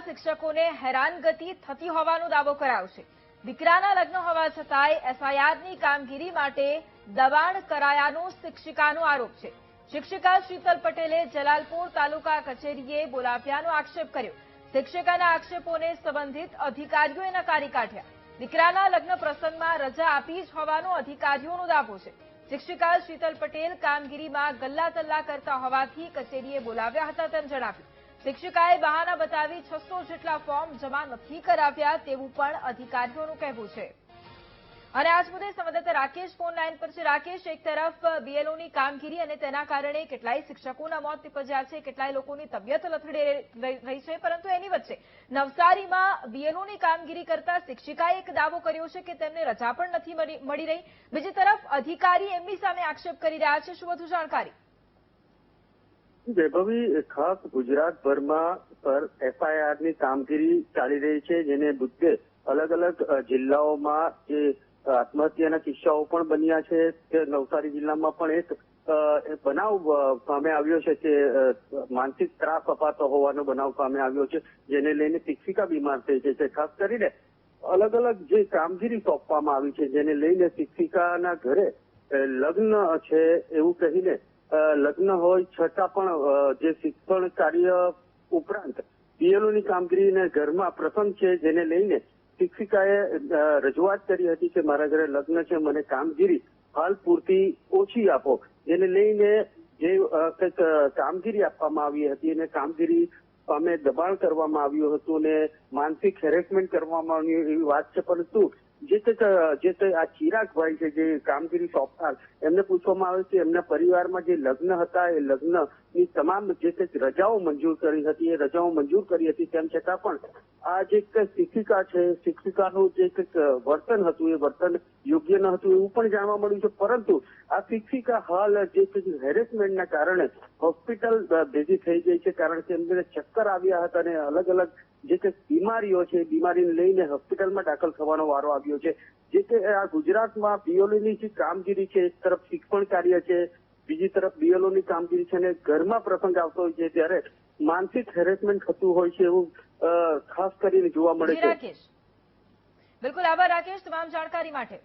શિક્ષકોને હેરાનગતિ થતી હોવાનો દાવો કરાયો છે। દીકરાના લગ્ન હોવા છતાંય એફઆઈઆરની કામગીરી માટે દબાણ કરાયાનો શિક્ષિકાનો આરોપ છે। શિક્ષિકા શીતલ પટેલે જલાલપુર તાલુકા કચેરીએ બોલાવ્યાનો આક્ષેપ કર્યો। શિક્ષિકાના આક્ષેપોને સંબંધિત અધિકારીઓએ નકારી કાઢ્યા। દીકરાના લગ્ન પ્રસંગમાં રજા આપી જ હોવાનો અધિકારીઓનો દાવો છે। શિક્ષિકા શીતલ પટેલ કામગીરીમાં ગલ્લાતલ્લા કરતા હોવાથી કચેરીએ બોલાવ્યા હતા તેમ જણાવ્યું। શિક્ષિકાએ બહાના બતાવી 600 જેટલા ફોર્મ જમા નથી કરાવ્યા તેવું પણ અધિકારીઓનું કહેવું છે। અને આજ મુદ્દે સંવાદદાતા રાકેશ ફોન લાઈન પર છે। રાકેશ, એક તરફ બીએલઓની કામગીરી અને તેના કારણે કેટલાય શિક્ષકોના મોત નિપજ્યા છે, કેટલાય લોકોની તબિયત લથડી રહી છે, પરંતુ એની વચ્ચે નવસારીમાં બીએલઓની કામગીરી કરતા શિક્ષિકાએ એક દાવો કર્યો છે કે તેમને રજા પણ નથી મળી રહી। બીજી તરફ અધિકારી એમની સામે આક્ષેપ કરી રહ્યા છે। શું વધુ જાણકારી? વૈભવી, ખાસ ગુજરાતભરમાં પર એફઆઈઆરની કામગીરી ચાલી રહી છે, જેને મુદ્દે અલગ અલગ જિલ્લાઓમાં જે આત્મહત્યાના કિસ્સાઓ પણ બન્યા છે। તે નવસારી જિલ્લામાં પણ એક બનાવ સામે આવ્યો છે કે માનસિક ત્રાસ અપાતો હોવાનો બનાવ સામે આવ્યો છે, જેને લઈને શિક્ષિકા બીમાર થઈ છે। ખાસ કરીને અલગ અલગ જે કામગીરી સોંપવામાં આવી છે, જેને લઈને શિક્ષિકાના ઘરે લગ્ન છે એવું કહીને લગ્ન હોય છતાં પણ જે શિક્ષણ કાર્ય ઉપરાંત બીએલઓની કામગીરીને ઘરમાં પ્રસંગ છે, જેને લઈને શિક્ષિકાએ રજૂઆત કરી હતી કે મારા ઘરે લગ્ન છે, મને કામગીરી હાલ પૂરતી ઓછી આપો। જેને લઈને જે કંઈક કામગીરી આપવામાં આવી હતી અને કામગીરી સામે દબાણ કરવામાં આવ્યું હતું ને માનસિક હેરેસમેન્ટ કરવામાં આવ્યું એવી વાત છે। પરંતુ જે આ ચિરાગભાઈ છે, જે કામગીરી સોંપનાર, એમને પૂછવામાં આવે છે એમના પરિવારમાં જે લગ્ન હતા એ લગ્નની તમામ જે કંઈક રજાઓ મંજૂર કરી હતી એ રજાઓ મંજૂર કરી હતી, તેમ છતાં પણ આ જે શિક્ષિકા છે, શિક્ષિકાનું જે કંઈક વર્તન હતું એ વર્તન યોગ્ય ન હતું એવું પણ જાણવા મળ્યું છે। પરંતુ આ શિક્ષિકા હાલ જે હેરેસમેન્ટના કારણે હોસ્પિટલ ભેગી થઈ ગઈ છે, કારણ કે એમને ચક્કર આવ્યા હતા અને અલગ અલગ જે કંઈક બીમારીઓ છે, બીમારીને લઈને હોસ્પિટલમાં દાખલ થવાનો વારો આવ્યો છે। જે કે આ ગુજરાતમાં બીએલઓની જે કામગીરી છે, એક તરફ શિક્ષણ કાર્ય છે, બીજી તરફ બીએલઓની કામગીરી છે અને ઘરમાં પ્રસંગ આવતો હોય છે ત્યારે માનસિક હેરેસમેન્ટ થતું હોય છે એવું ખાસ કરીને જોવા મળે છે। બિલકુલ, આભાર રાકેશ તમામ જાણકારી માટે।